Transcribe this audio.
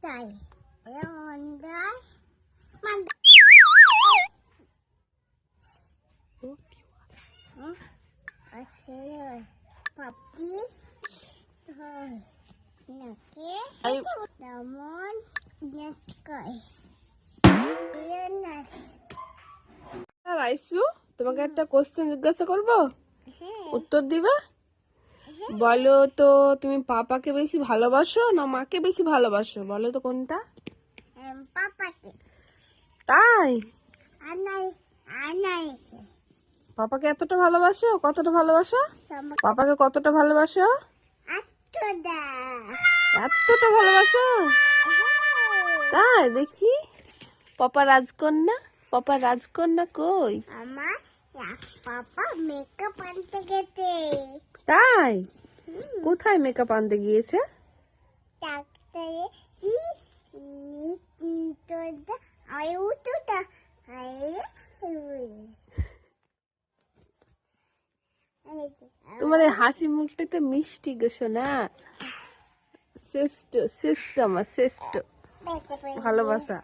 তাই মন্দার মন্দা আছে পাপড়ি হয় নাকে তেমন নাকাই রাইসু, তোমাকে একটা কোশ্চেন জিজ্ঞাসা করবো, উত্তর দিবা? বলো তো, তুমি পাপাকে বেশি ভালোবাসো না মাকে বেশি ভালোবাসো? বলো তো কোনটা? পাপাকে তাই? আনাই আনাই পাপাকে এতটা ভালোবাসো? কতটা ভালোবাসো? পাপাকে কতটা ভালোবাসো? আত্মদা এতটা ভালোবাসো? তাই? দেখি পাপা রাজকন্যা, পাপা রাজকন্যা কই? আমার পাপা মেকআপ আনতে গেছে। তাই? কোথায় মেকআপ আনতে গিয়েছে? ডাক্তারে কি তোদা আয়ু তোদা তোমার এই হাসি মুখটাতে মিষ্টি গো সোনা। শ্রেষ্ঠ, শ্রেষ্ঠ আমার শ্রেষ্ঠ ভালোবাসা।